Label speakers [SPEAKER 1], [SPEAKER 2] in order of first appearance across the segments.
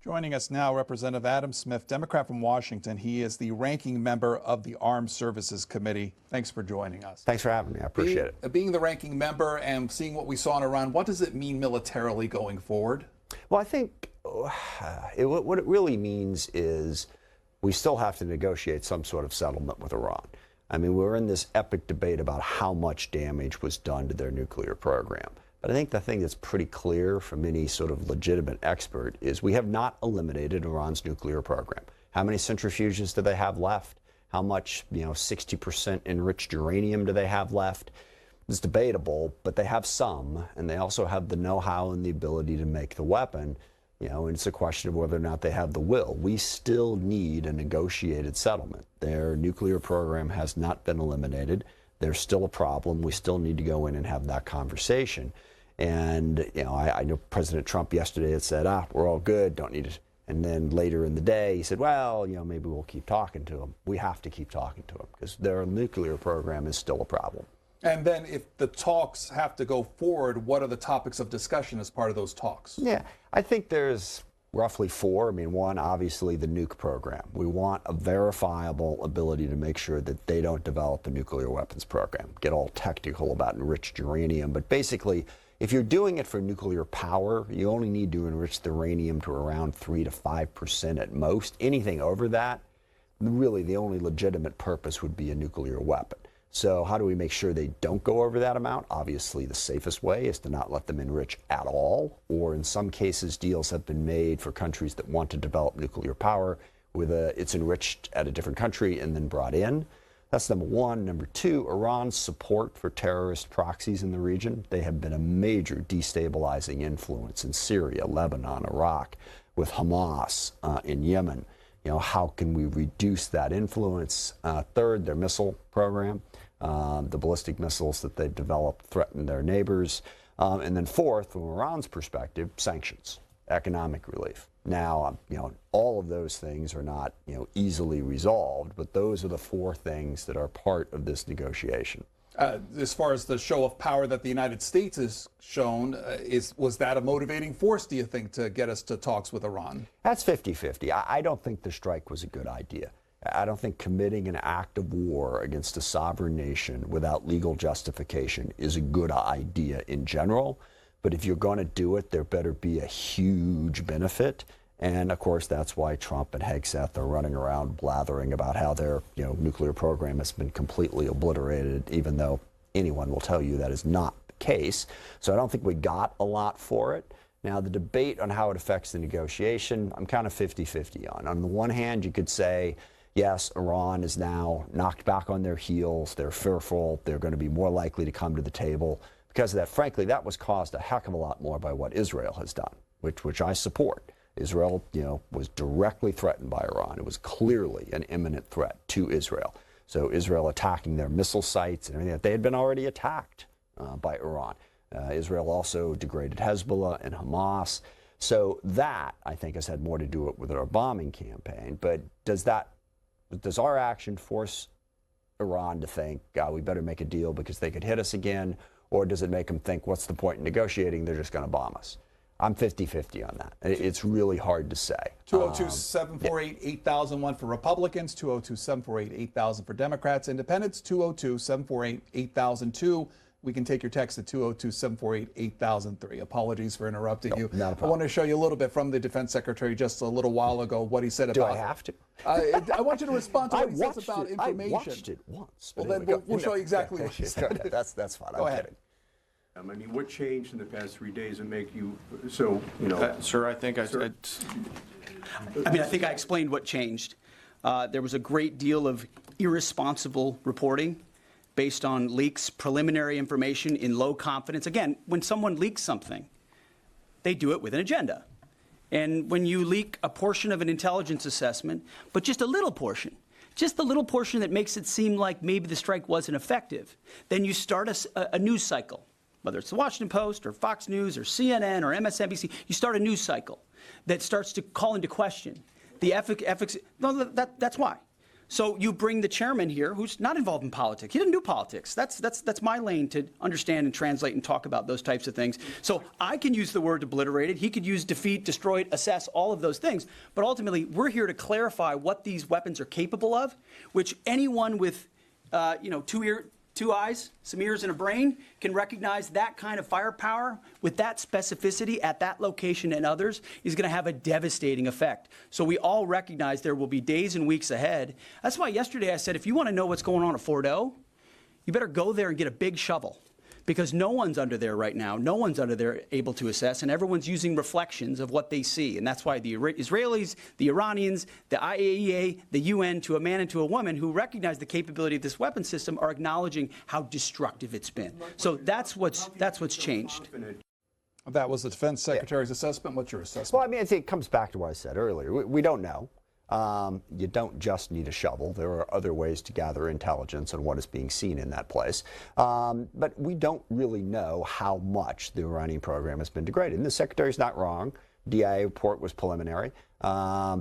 [SPEAKER 1] Joining us now, Representative Adam Smith, Democrat from Washington. He is the ranking member of the Armed Services Committee. Thanks for joining us.
[SPEAKER 2] Thanks for having me. I appreciate it.
[SPEAKER 1] Being the ranking member and seeing what we saw in Iran, what does it mean militarily going forward?
[SPEAKER 2] Well, I think what it really means is we still have to negotiate some sort of settlement with Iran. I mean, we're in this epic debate about how much damage was done to their nuclear program. But I think the thing that's pretty clear from any sort of legitimate expert is we have not eliminated Iran's nuclear program. How many centrifuges do they have left? How much, 60% enriched uranium do they have left? It's debatable, but they have some, and they also have the know-how and the ability to make the weapon. And it's a question of whether or not they have the will. We still need a negotiated settlement. Their nuclear program has not been eliminated. There's still a problem. We still need to go in and have that conversation. And, I know President Trump yesterday had said, we're all good, don't need it. And then later in the day, he said, well, maybe we'll keep talking to them. We have to keep talking to them because their nuclear program is still a problem.
[SPEAKER 1] And then if the talks have to go forward, what are the topics of discussion as part of those talks?
[SPEAKER 2] Yeah, I think there's roughly four. One, obviously the nuke program. We want a verifiable ability to make sure that they don't develop a nuclear weapons program. Get all technical about enriched uranium, but basically, if you're doing it for nuclear power, you only need to enrich the uranium to around 3 to 5% at most. Anything over that, really the only legitimate purpose would be a nuclear weapon. So how do we make sure they don't go over that amount? Obviously, the safest way is to not let them enrich at all, or in some cases, deals have been made for countries that want to develop nuclear power with it's enriched at a different country and then brought in. That's number one. Number two, Iran's support for terrorist proxies in the region. They have been a major destabilizing influence in Syria, Lebanon, Iraq, with Hamas in Yemen. How can we reduce that influence? Third, their missile program. The ballistic missiles that they've developed threaten their neighbors. And then fourth, from Iran's perspective, sanctions, economic relief. Now, all of those things are not, easily resolved, but those are the four things that are part of this negotiation.
[SPEAKER 1] As far as the show of power that the United States has shown, was that a motivating force, do you think, to get us to talks with Iran?
[SPEAKER 2] That's 50-50. I don't think the strike was a good idea. I don't think committing an act of war against a sovereign nation without legal justification is a good idea in general. But if you're going to do it, there better be a huge benefit. And of course, that's why Trump and Hegseth are running around blathering about how their nuclear program has been completely obliterated, even though anyone will tell you that is not the case. So I don't think we got a lot for it. Now, the debate on how it affects the negotiation, I'm kind of 50-50 on. On the one hand, you could say, yes, Iran is now knocked back on their heels. They're fearful. They're going to be more likely to come to the table. Because of that, frankly, that was caused a heck of a lot more by what Israel has done, which I support. Israel, was directly threatened by Iran. It was clearly an imminent threat to Israel. So Israel attacking their missile sites and everything, they had been already attacked by Iran. Israel also degraded Hezbollah and Hamas. So that, I think, has had more to do with our bombing campaign. But does our action force Iran to think, we better make a deal because they could hit us again? Or does it make them think, what's the point in negotiating? They're just going to bomb us. I'm 50-50 on that. It's really hard to say.
[SPEAKER 1] 202-748-8001 for Republicans, 202-748-8000 for Democrats. Independents, 202-748-8002. We can take your text at 202-748-8003. Apologies for interrupting you.
[SPEAKER 2] Not a problem.
[SPEAKER 1] I want to show you a little bit from the Defense Secretary just a little while ago, what he said about...
[SPEAKER 2] Do I have to?
[SPEAKER 1] I want you to respond to what he says about information.
[SPEAKER 2] I watched it once.
[SPEAKER 1] Well, then we'll show you exactly what he said.
[SPEAKER 2] That's fine.
[SPEAKER 1] Go ahead.
[SPEAKER 2] Kidding.
[SPEAKER 3] What changed in the past 3 days and make you so,
[SPEAKER 4] Sir, I think I think I explained what changed. There was a great deal of irresponsible reporting based on leaks, preliminary information in low confidence. Again, when someone leaks something, they do it with an agenda. And when you leak a portion of an intelligence assessment, but just a little portion, just the little portion that makes it seem like maybe the strike wasn't effective, then you start a news cycle. Whether it's the Washington Post or Fox News or CNN or MSNBC, you start a news cycle that starts to call into question the efficacy. No, that's why. So you bring the chairman here, who's not involved in politics. He doesn't do politics. That's my lane to understand and translate and talk about those types of things. So I can use the word obliterated. He could use defeat, destroyed, assess, all of those things. But ultimately, we're here to clarify what these weapons are capable of, which anyone with, two eyes, some ears, and a brain can recognize that kind of firepower with that specificity at that location and others is going to have a devastating effect. So we all recognize there will be days and weeks ahead. That's why yesterday I said, if you want to know what's going on at Fordo, you better go there and get a big shovel. Because no one's under there right now. No one's under there able to assess, and everyone's using reflections of what they see. And that's why the Israelis, the Iranians, the IAEA, the UN, to a man and to a woman who recognize the capability of this weapon system are acknowledging how destructive it's been. So that's what's changed.
[SPEAKER 1] That was the Defense Secretary's assessment. What's your assessment?
[SPEAKER 2] Well, I mean, I think it comes back to what I said earlier. We don't know. You don't just need a shovel. There are other ways to gather intelligence on what is being seen in that place. But we don't really know how much the Iranian program has been degraded. And the Secretary's not wrong. DIA report was preliminary,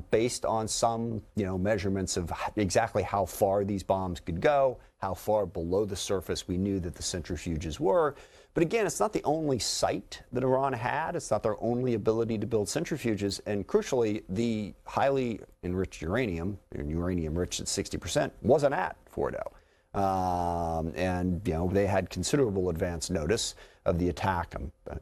[SPEAKER 2] based on some measurements of exactly how far these bombs could go, how far below the surface we knew that the centrifuges were. But again, it's not the only site that Iran had. It's not their only ability to build centrifuges. And crucially, the highly enriched uranium, and uranium rich at 60%, wasn't at Fordo. And they had considerable advance notice of the attack.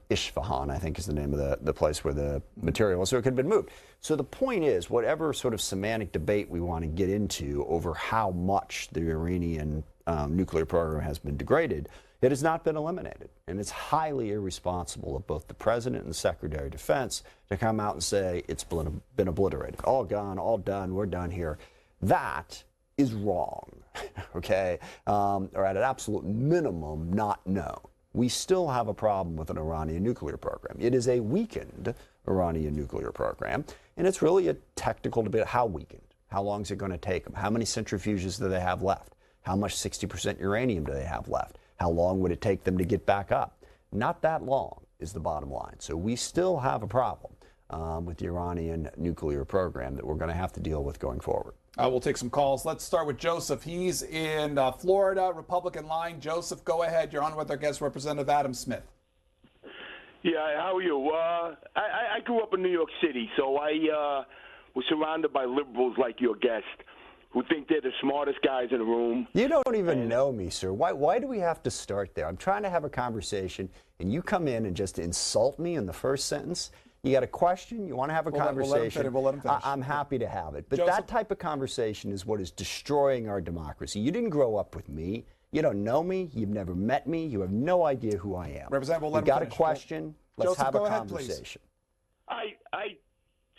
[SPEAKER 2] Isfahan, I think, is the name of the place where the material was, so it could have been moved. So the point is, whatever sort of semantic debate we want to get into over how much the Iranian nuclear program has been degraded, it has not been eliminated. And it's highly irresponsible of both the President and the Secretary of Defense to come out and say it's been obliterated. All gone, all done, we're done here. That is wrong, okay? Or at an absolute minimum, not known. We still have a problem with an Iranian nuclear program. It is a weakened Iranian nuclear program, and it's really a technical debate. How weakened? How long is it going to take them? How many centrifuges do they have left? How much 60% uranium do they have left? How long would it take them to get back up? Not that long is the bottom line. So we still have a problem with the Iranian nuclear program that we're going to have to deal with going forward.
[SPEAKER 1] We'll take some calls. Let's start with Joseph. He's in Florida, Republican line. Joseph, go ahead. You're on with our guest, Representative Adam Smith.
[SPEAKER 5] Yeah, how are you? I grew up in New York City, so I was surrounded by liberals like your guest who think they're the smartest guys in the room.
[SPEAKER 2] You don't even know me, sir. Why do we have to start there? I'm trying to have a conversation, and you come in and just insult me in the first sentence. You got a question? You want to have a conversation?
[SPEAKER 1] We'll let him finish.
[SPEAKER 2] I'm happy to have it. But
[SPEAKER 1] Joseph?
[SPEAKER 2] that type of conversation is what is destroying our democracy. You didn't grow up with me. You don't know me. You've never met me. You have no idea who I am.
[SPEAKER 1] Representative, we'll let him
[SPEAKER 2] got
[SPEAKER 1] finish.
[SPEAKER 2] A question? Let's
[SPEAKER 1] Joseph,
[SPEAKER 2] have
[SPEAKER 1] go
[SPEAKER 2] a
[SPEAKER 1] ahead,
[SPEAKER 2] conversation.
[SPEAKER 5] I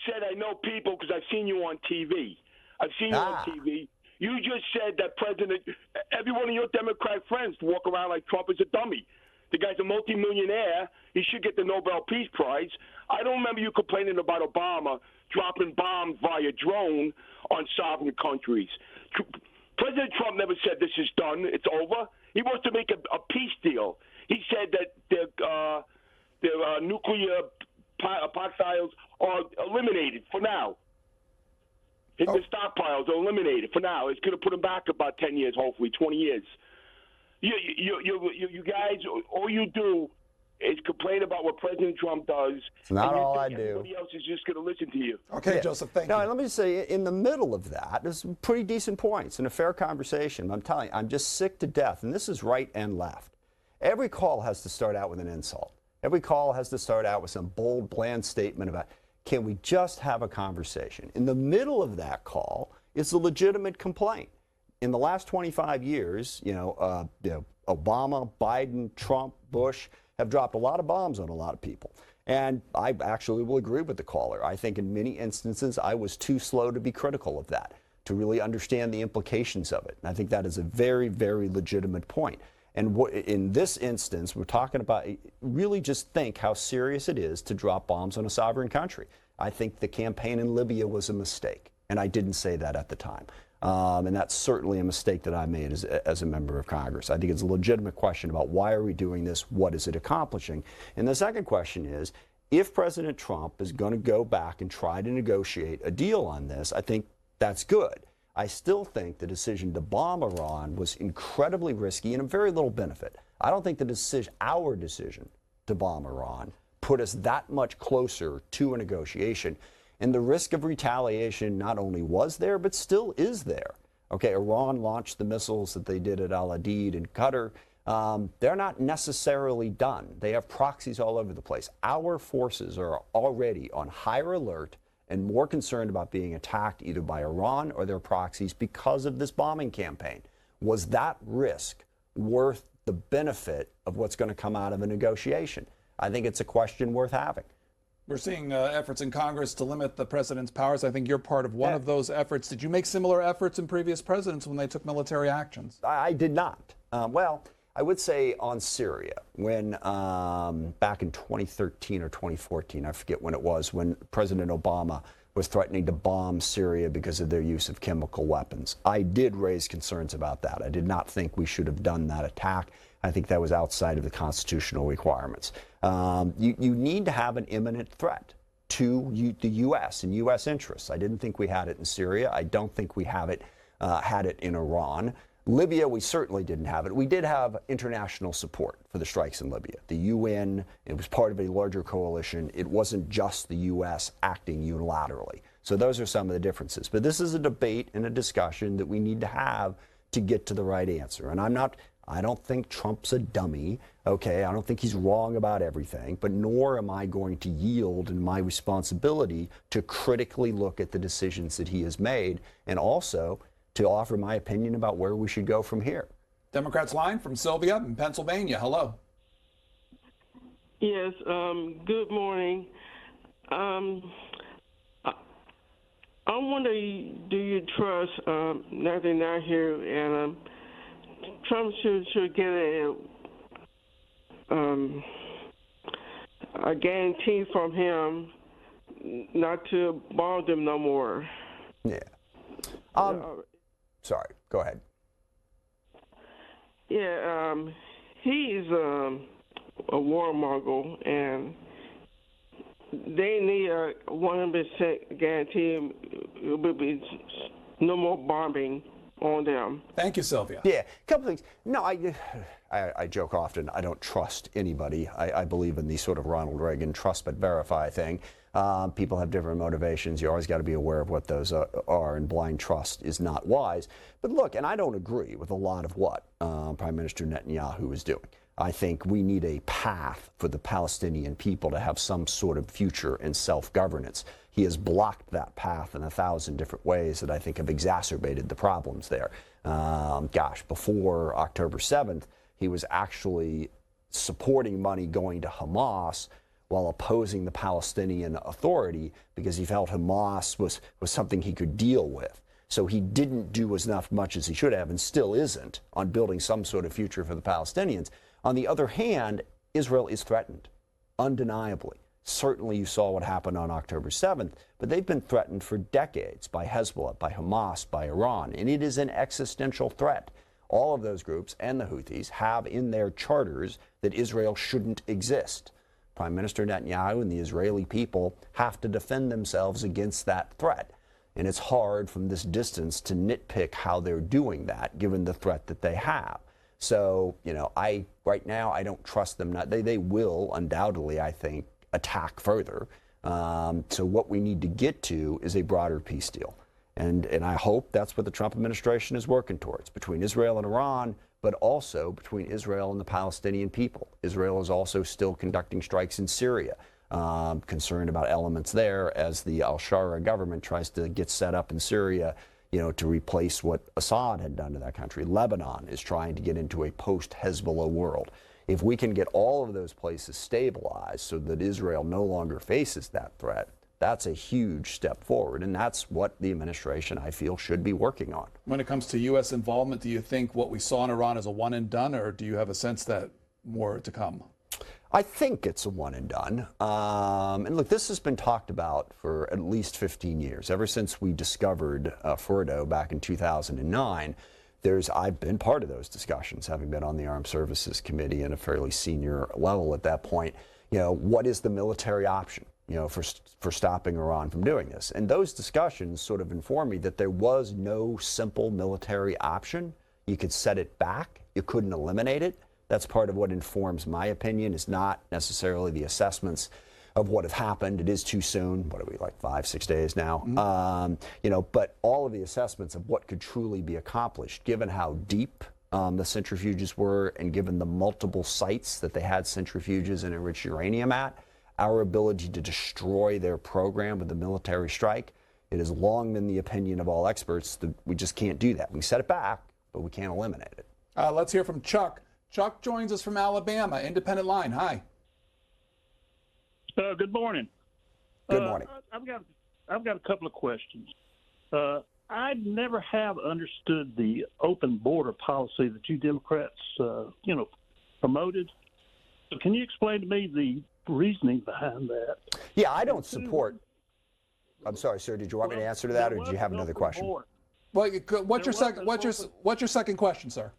[SPEAKER 5] said I know people because I've seen you on TV. I've seen you on TV. You just said that every one of your Democrat friends walk around like Trump is a dummy. The guy's a multimillionaire. He should get the Nobel Peace Prize. I don't remember you complaining about Obama dropping bombs via drone on sovereign countries. President Trump never said this is done, it's over. He wants to make a peace deal. He said that their nuclear stockpiles are eliminated for now. The stockpiles are eliminated for now. It's going to put them back about 10 years, hopefully 20 years. You guys, all you do is complain about what President Trump does.
[SPEAKER 2] It's not all I do.
[SPEAKER 5] Everybody else is just going to listen to you.
[SPEAKER 1] Okay, Joseph, thank you.
[SPEAKER 2] Now, let me just say, in the middle of that, there's some pretty decent points and a fair conversation. I'm telling you, I'm just sick to death, and this is right and left. Every call has to start out with an insult. Every call has to start out with some bold, bland statement about, can we just have a conversation? In the middle of that call is a legitimate complaint. In the last 25 years, Obama, Biden, Trump, Bush have dropped a lot of bombs on a lot of people. And I actually will agree with the caller. I think in many instances, I was too slow to be critical of that, to really understand the implications of it. And I think that is a very, very legitimate point. And in this instance, we're talking about, really just think how serious it is to drop bombs on a sovereign country. I think the campaign in Libya was a mistake, and I didn't say that at the time. And that's certainly a mistake that I made as a member of Congress. I think it's a legitimate question about why are we doing this? What is it accomplishing? And the second question is, if President Trump is going to go back and try to negotiate a deal on this, I think that's good. I still think the decision to bomb Iran was incredibly risky and of very little benefit. I don't think our decision to bomb Iran put us that much closer to a negotiation. And the risk of retaliation not only was there, but still is there. Okay, Iran launched the missiles that they did at Al-Adid in Qatar. They're not necessarily done. They have proxies all over the place. Our forces are already on higher alert and more concerned about being attacked either by Iran or their proxies because of this bombing campaign. Was that risk worth the benefit of what's going to come out of a negotiation? I think it's a question worth having.
[SPEAKER 1] We're seeing efforts in Congress to limit the president's powers. I think you're part of one of those efforts. Did you make similar efforts in previous presidents when they took military actions?
[SPEAKER 2] I did not. Well, I would say on Syria, when back in 2013 or 2014, I forget when it was, when President Obama was threatening to bomb Syria because of their use of chemical weapons. I did raise concerns about that. I did not think we should have done that attack. I think that was outside of the constitutional requirements. You need to have an imminent threat to the U.S. and U.S. interests. I didn't think we had it in Syria. I don't think we had it in Iran. Libya, we certainly didn't have it. We did have international support for the strikes in Libya. The UN, it was part of a larger coalition. It wasn't just the U.S. acting unilaterally. So those are some of the differences. But this is a debate and a discussion that we need to have to get to the right answer. And I don't think Trump's a dummy, okay? I don't think he's wrong about everything, but nor am I going to yield in my responsibility to critically look at the decisions that he has made and also to offer my opinion about where we should go from here.
[SPEAKER 1] Democrats line from Sylvia in Pennsylvania. Hello.
[SPEAKER 6] Yes, good morning. I wonder, do you trust, now they're not here, and Trump should get a guarantee from him not to bomb them no more.
[SPEAKER 2] Yeah. Sorry, go ahead.
[SPEAKER 6] Yeah, he's a warmonger, and they need a 100% guarantee it will be no more bombing on them.
[SPEAKER 1] Thank you, Sylvia.
[SPEAKER 2] Yeah, a couple things. No, I joke often, I don't trust anybody. I believe in the sort of Ronald Reagan trust but verify thing. People have different motivations. You always got to be aware of what those are, and blind trust is not wise. But look, and I don't agree with a lot of what Prime Minister Netanyahu is doing. I think we need a path for the Palestinian people to have some sort of future and self-governance. He has blocked that path in 1,000 different ways that I think have exacerbated the problems there. Before October 7th, he was actually supporting money going to Hamas while opposing the Palestinian Authority because he felt Hamas was something he could deal with. So he didn't do as much as he should have, and still isn't, on building some sort of future for the Palestinians. On the other hand, Israel is threatened, undeniably. Certainly you saw what happened on October 7th, but they've been threatened for decades by Hezbollah, by Hamas, by Iran, and it is an existential threat. All of those groups and the Houthis have in their charters that Israel shouldn't exist. Prime Minister Netanyahu and the Israeli people have to defend themselves against that threat. And it's hard from this distance to nitpick how they're doing that, given the threat that they have. So, right now, I don't trust them. They will undoubtedly, I think, attack further. So what we need to get to is a broader peace deal. And I hope that's what the Trump administration is working towards, between Israel and Iran, but also between Israel and the Palestinian people. Israel is also still conducting strikes in Syria, concerned about elements there as the al-Shara government tries to get set up in Syria, to replace what Assad had done to that country. Lebanon is trying to get into a post-Hezbollah world. If we can get all of those places stabilized so that Israel no longer faces that threat, that's a huge step forward, and that's what the administration, I feel, should be working on.
[SPEAKER 1] When it comes to U.S. involvement, do you think what we saw in Iran is a one and done, or do you have a sense that more to come?
[SPEAKER 2] I think it's a one and done. And look, this has been talked about for at least 15 years, ever since we discovered Fordo back in 2009. I've been part of those discussions, having been on the Armed Services Committee at a fairly senior level at that point. What is the military option? for stopping Iran from doing this. And those discussions sort of informed me that there was no simple military option. You could set it back. You couldn't eliminate it. That's part of what informs my opinion, is not necessarily the assessments of what have happened. It is too soon. What are we, like 5-6 days now? But all of the assessments of what could truly be accomplished, given how deep the centrifuges were and given the multiple sites that they had centrifuges and enriched uranium at, our ability to destroy their program with a military strike, it has long been the opinion of all experts that we just can't do that. We can set it back, but we can't eliminate it.
[SPEAKER 1] Let's hear from Chuck. Chuck joins us from Alabama, Independent Line. Hi.
[SPEAKER 7] Good morning.
[SPEAKER 2] Good morning.
[SPEAKER 7] I've got a couple of questions. I never have understood the open border policy that you Democrats, promoted. So can you explain to me the reasoning behind that?
[SPEAKER 2] Yeah, I don't support. I'm sorry, sir. Did you want me to answer to that, or did you have another question?
[SPEAKER 1] Well, what's your second question, sir?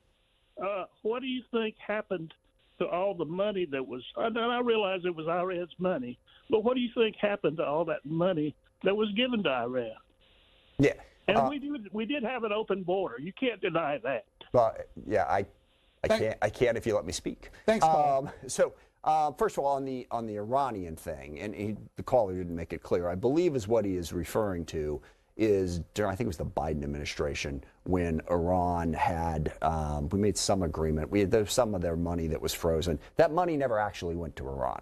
[SPEAKER 7] What do you think happened to all the money that was? And I realize it was IRA's money, but what do you think happened to all that money that was given to Iran?
[SPEAKER 2] Yeah,
[SPEAKER 7] and we did have an open border. You can't deny that.
[SPEAKER 2] Well, yeah, I can't if you let me speak.
[SPEAKER 1] Thanks, Paul.
[SPEAKER 2] First of all, on the Iranian thing, and the caller didn't make it clear, I believe is what he is referring to is during, I think it was the Biden administration, when Iran had, we made some agreement. There's some of their money that was frozen. That money never actually went to Iran.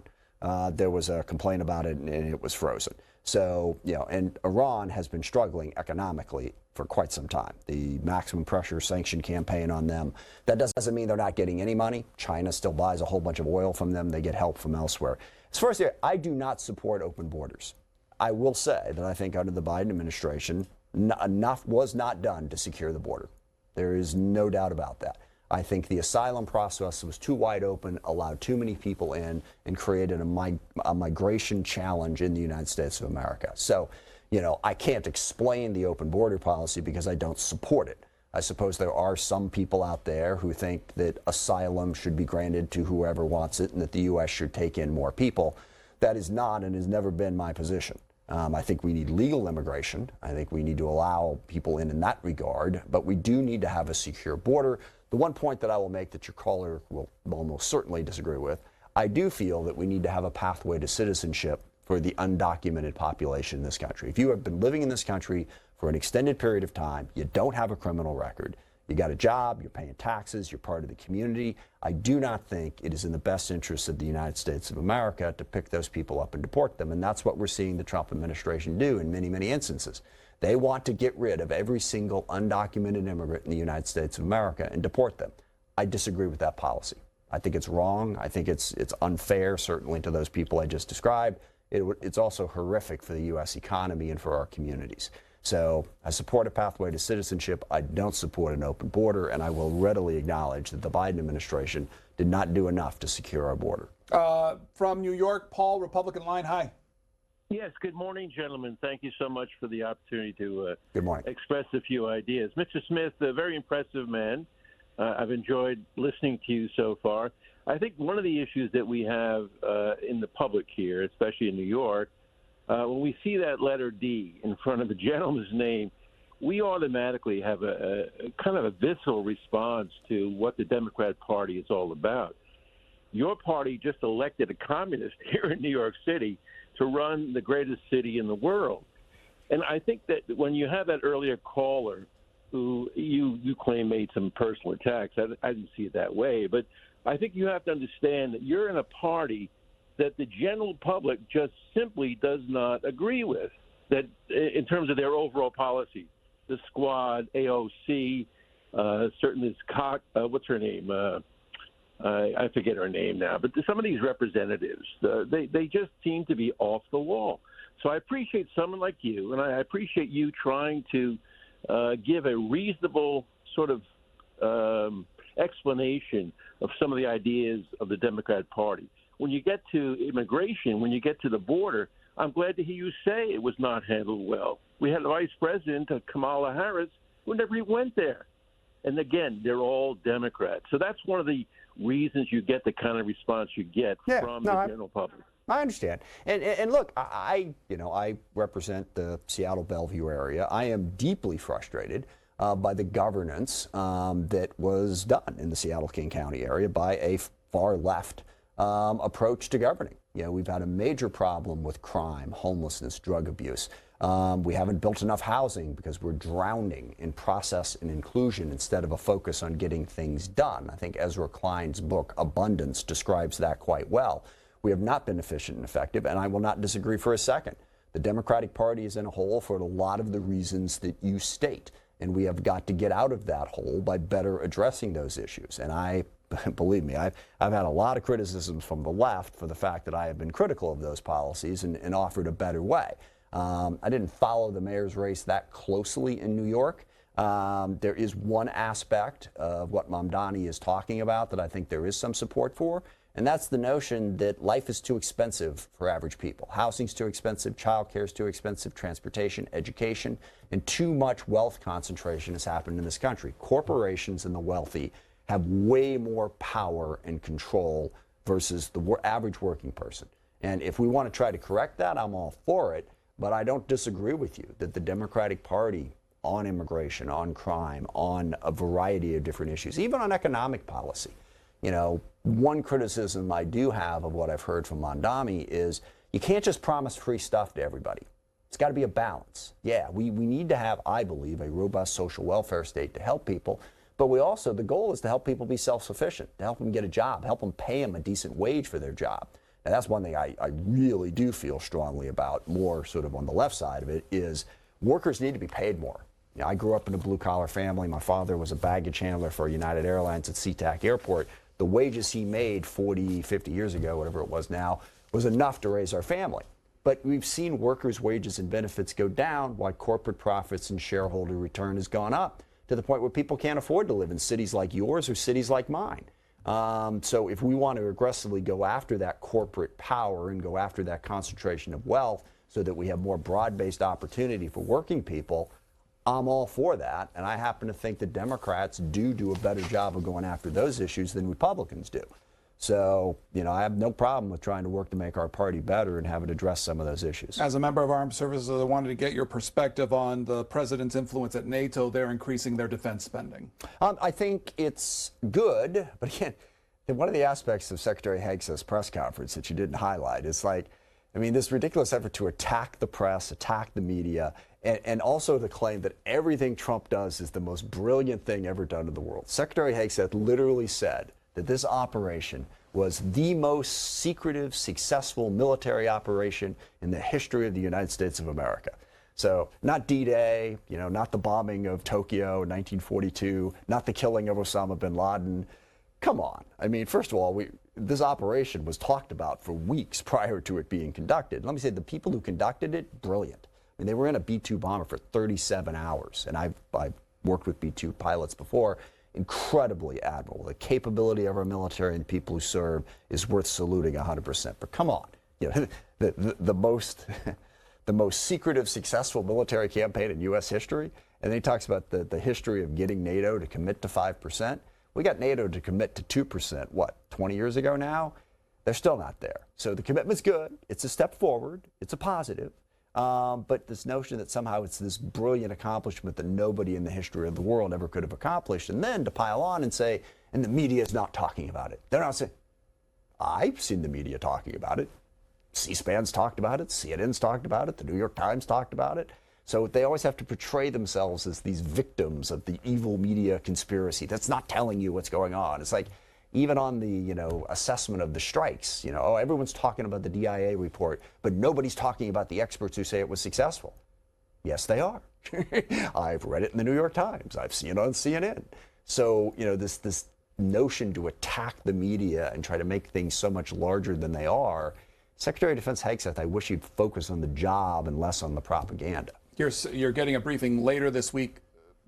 [SPEAKER 2] There was a complaint about it, and it was frozen. So, and Iran has been struggling economically for quite some time. The maximum pressure sanction campaign on them, that doesn't mean they're not getting any money. China still buys a whole bunch of oil from them. They get help from elsewhere. As far as I do not support open borders. I will say that I think under the Biden administration, enough was not done to secure the border. There is no doubt about that. I think the asylum process was too wide open, allowed too many people in, and created a migration challenge in the United States of America. So, I can't explain the open border policy because I don't support it. I suppose there are some people out there who think that asylum should be granted to whoever wants it and that the U.S. should take in more people. That is not and has never been my position. I think we need legal immigration. I think we need to allow people in that regard, but we do need to have a secure border. The one point that I will make that your caller will almost certainly disagree with, I do feel that we need to have a pathway to citizenship for the undocumented population in this country. If you have been living in this country for an extended period of time, you don't have a criminal record, you got a job, you're paying taxes, you're part of the community, I do not think it is in the best interest of the United States of America to pick those people up and deport them. And that's what we're seeing the Trump administration do in many, many instances. They want to get rid of every single undocumented immigrant in the United States of America and deport them. I disagree with that policy. I think it's wrong. I think it's unfair, certainly to those people I just described. It's also horrific for the U.S. economy and for our communities. So I support a pathway to citizenship. I don't support an open border, and I will readily acknowledge that the Biden administration did not do enough to secure our border.
[SPEAKER 1] From New York, Paul, Republican Line. Hi.
[SPEAKER 7] Yes, good morning, gentlemen. Thank you so much for the opportunity to
[SPEAKER 2] Good morning.
[SPEAKER 7] Express a few ideas. Mr. Smith, a very impressive man. I've enjoyed listening to you so far. I think one of the issues that we have in the public here, especially in New York, when we see that letter D in front of a gentleman's name, we automatically have a kind of a visceral response to what the Democrat Party is all about. Your party just elected a communist here in New York City to run the greatest city in the world. And I think that when you have that earlier caller who you claim made some personal attacks, I didn't see it that way, but I think you have to understand that you're in a party that the general public just simply does not agree with, that in terms of their overall policy. The Squad, AOC, certainly what's her name? I forget her name now, but some of these representatives, they just seem to be off the wall. So I appreciate someone like you, and I appreciate you trying to give a reasonable sort of explanation of some of the ideas of the Democrat Party. When you get to immigration, when you get to the border, I'm glad to hear you say it was not handled well. We had the Vice President, Kamala Harris, who never even went there. And again, they're all Democrats. So that's one of the reasons you get the kind of response you get from the general public.
[SPEAKER 2] I understand. And look, I represent the Seattle Bellevue area. I am deeply frustrated by the governance that was done in the Seattle King County area by a far left approach to governing. We've had a major problem with crime, homelessness, drug abuse. We haven't built enough housing because we're drowning in process and inclusion instead of a focus on getting things done. I think Ezra Klein's book, Abundance, describes that quite well. We have not been efficient and effective, and I will not disagree for a second. The Democratic Party is in a hole for a lot of the reasons that you state, and we have got to get out of that hole by better addressing those issues. And believe me, I've had a lot of criticisms from the left for the fact that I have been critical of those policies and offered a better way. I didn't follow the mayor's race that closely in New York. There is one aspect of what Mamdani is talking about that I think there is some support for, and that's the notion that life is too expensive for average people. Housing's too expensive, childcare is too expensive, transportation, education, and too much wealth concentration has happened in this country. Corporations and the wealthy have way more power and control versus the average working person. And if we want to try to correct that, I'm all for it. But I don't disagree with you that the Democratic Party on immigration, on crime, on a variety of different issues, even on economic policy. One criticism I do have of what I've heard from Mamdani is you can't just promise free stuff to everybody. It's got to be a balance. Yeah, we need to have, I believe, a robust social welfare state to help people. But the goal is to help people be self-sufficient, to help them get a job, help them pay them a decent wage for their job. And that's one thing I really do feel strongly about, more sort of on the left side of it, is workers need to be paid more. I grew up in a blue-collar family. My father was a baggage handler for United Airlines at SeaTac Airport. The wages he made 40, 50 years ago, whatever it was now, was enough to raise our family. But we've seen workers' wages and benefits go down while corporate profits and shareholder return has gone up to the point where people can't afford to live in cities like yours or cities like mine. So if we want to aggressively go after that corporate power and go after that concentration of wealth so that we have more broad-based opportunity for working people, I'm all for that. And I happen to think that Democrats do a better job of going after those issues than Republicans do. So, I have no problem with trying to work to make our party better and have it address some of those issues.
[SPEAKER 1] As a member of Armed Services, I wanted to get your perspective on the president's influence at NATO. They're increasing their defense spending.
[SPEAKER 2] I think it's good, but again, one of the aspects of Secretary Hegseth's press conference that you didn't highlight is this ridiculous effort to attack the press, attack the media, and also to claim that everything Trump does is the most brilliant thing ever done in the world. Secretary Hegseth literally said that this operation was the most secretive, successful military operation in the history of the United States of America. So not D-Day, not the bombing of Tokyo in 1942, not the killing of Osama bin Laden. Come on. First of all, this operation was talked about for weeks prior to it being conducted. Let me say, the people who conducted it, brilliant. They were in a B-2 bomber for 37 hours, and I've worked with B-2 pilots before. Incredibly admirable. The capability of our military and the people who serve is worth saluting 100%. But come on, the most secretive, successful military campaign in U.S. history, and then he talks about the history of getting NATO to commit to 5%. We got NATO to commit to 2%, 20 years ago now? They're still not there. So the commitment's good. It's a step forward. It's a positive. But this notion that somehow it's this brilliant accomplishment that nobody in the history of the world ever could have accomplished, and then to pile on and say, and the media is not talking about it. They're not saying, I've seen the media talking about it. C-SPAN's talked about it. CNN's talked about it. The New York Times talked about it. So they always have to portray themselves as these victims of the evil media conspiracy that's not telling you what's going on. It's like, even on the assessment of the strikes, everyone's talking about the DIA report, but nobody's talking about the experts who say it was successful. Yes, they are. I've read it in the New York Times. I've seen it on CNN. So this notion to attack the media and try to make things so much larger than they are. Secretary of Defense Hegseth, I wish he'd focus on the job and less on the propaganda.
[SPEAKER 1] You're getting a briefing later this week.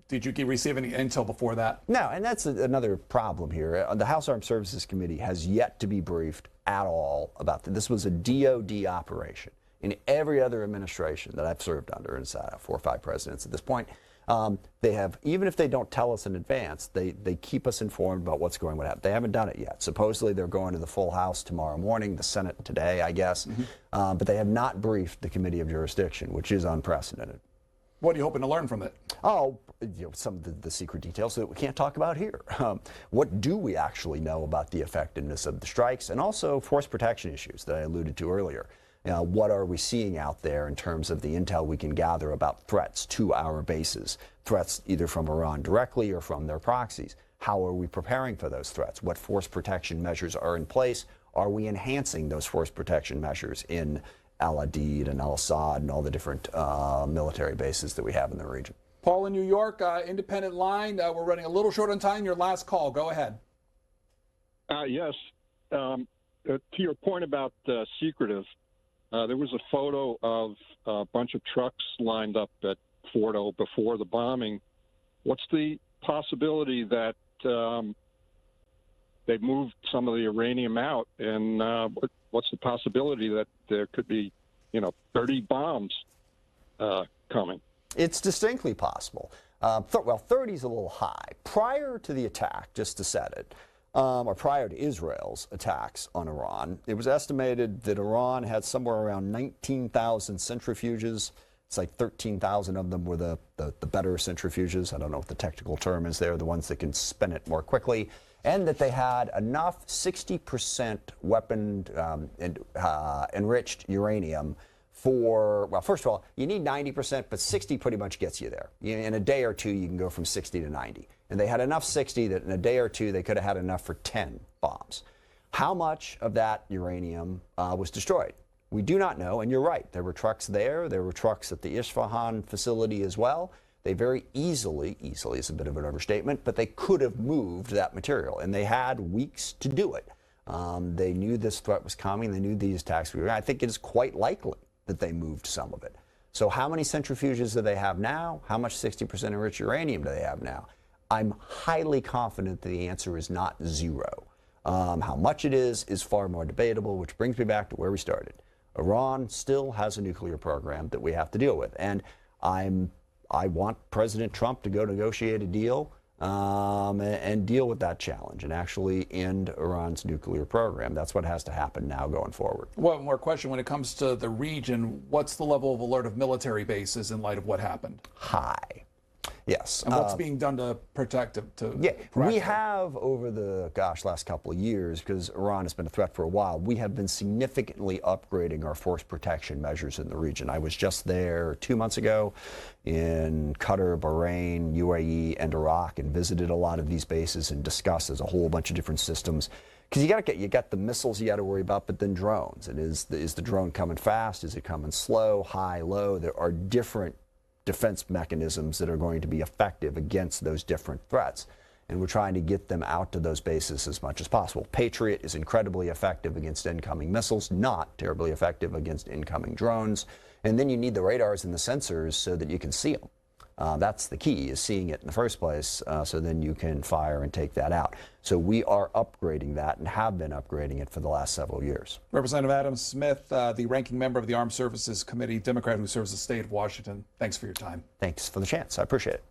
[SPEAKER 1] Did you receive any intel before that?
[SPEAKER 2] No, and that's another problem here. The House Armed Services Committee has yet to be briefed at all about this. This was a DOD operation. In every other administration that I've served under, and it's 4 or 5 presidents at this point, They have, even if they don't tell us in advance, they keep us informed about what's going to happen. They haven't done it yet. Supposedly they're going to the full House tomorrow morning, the Senate today, I guess. But they have not briefed the Committee of Jurisdiction, which is unprecedented.
[SPEAKER 1] What are you hoping to learn from it?
[SPEAKER 2] Oh, some of the secret details that we can't talk about here. What do we actually know about the effectiveness of the strikes, and also force protection issues that I alluded to earlier? What are we seeing out there in terms of the intel we can gather about threats to our bases, threats either from Iran directly or from their proxies? How are we preparing for those threats? What force protection measures are in place? Are we enhancing those force protection measures in Al-Adid and Al-Assad and all the different military bases that we have in the region?
[SPEAKER 1] Paul in New York, independent line. We're running a little short on time. Your last call. Go ahead.
[SPEAKER 8] Yes. To your point about secretive, there was a photo of a bunch of trucks lined up at Fordo before the bombing. What's the possibility that they moved some of the uranium out, and what's the possibility that there could be, 30 bombs coming?
[SPEAKER 2] It's distinctly possible. Well, 30 is a little high. Prior to the attack, just to set it, or prior to Israel's attacks on Iran, it was estimated that Iran had somewhere around 19,000 centrifuges. It's like 13,000 of them were the better centrifuges. I don't know what the technical term is there, the ones that can spin it more quickly. And that they had enough 60% enriched uranium for, well, first of all, you need 90%, but 60 pretty much gets you there. In a day or two, you can go from 60 to 90. And they had enough 60 that in a day or two, they could have had enough for 10 bombs. How much of that uranium was destroyed? We do not know, and you're right. There were trucks there. There were trucks at the Isfahan facility as well. They very easily is a bit of an overstatement, but they could have moved that material, and they had weeks to do it. They knew this threat was coming. They knew these attacks were. I think it is quite likely that they moved some of it. So how many centrifuges do they have now? How much 60% enriched uranium do they have now? I'm highly confident that the answer is not zero. How much it is far more debatable, which brings me back to where we started. Iran still has a nuclear program that we have to deal with, and I want President Trump to go negotiate a deal and deal with that challenge and actually end Iran's nuclear program. That's what has to happen now going forward.
[SPEAKER 1] One more question. When it comes to the region, what's the level of alert of military bases in light of what happened?
[SPEAKER 2] High. Yes.
[SPEAKER 1] And what's being done to protect it?
[SPEAKER 2] We have over the, last couple of years, because Iran has been a threat for a while, we have been significantly upgrading our force protection measures in the region. I was just there 2 months ago in Qatar, Bahrain, UAE, and Iraq, and visited a lot of these bases and discussed as a whole bunch of different systems. Because you got the missiles you got to worry about, but then drones. And is the drone coming fast? Is it coming slow, high, low? There are different defense mechanisms that are going to be effective against those different threats. And we're trying to get them out to those bases as much as possible. Patriot is incredibly effective against incoming missiles, not terribly effective against incoming drones. And then you need the radars and the sensors so that you can see them. That's the key, is seeing it in the first place, so then you can fire and take that out. So we are upgrading that and have been upgrading it for the last several years.
[SPEAKER 1] Representative Adam Smith, the ranking member of the Armed Services Committee, Democrat who serves the state of Washington. Thanks for your time.
[SPEAKER 2] Thanks for the chance. I appreciate it.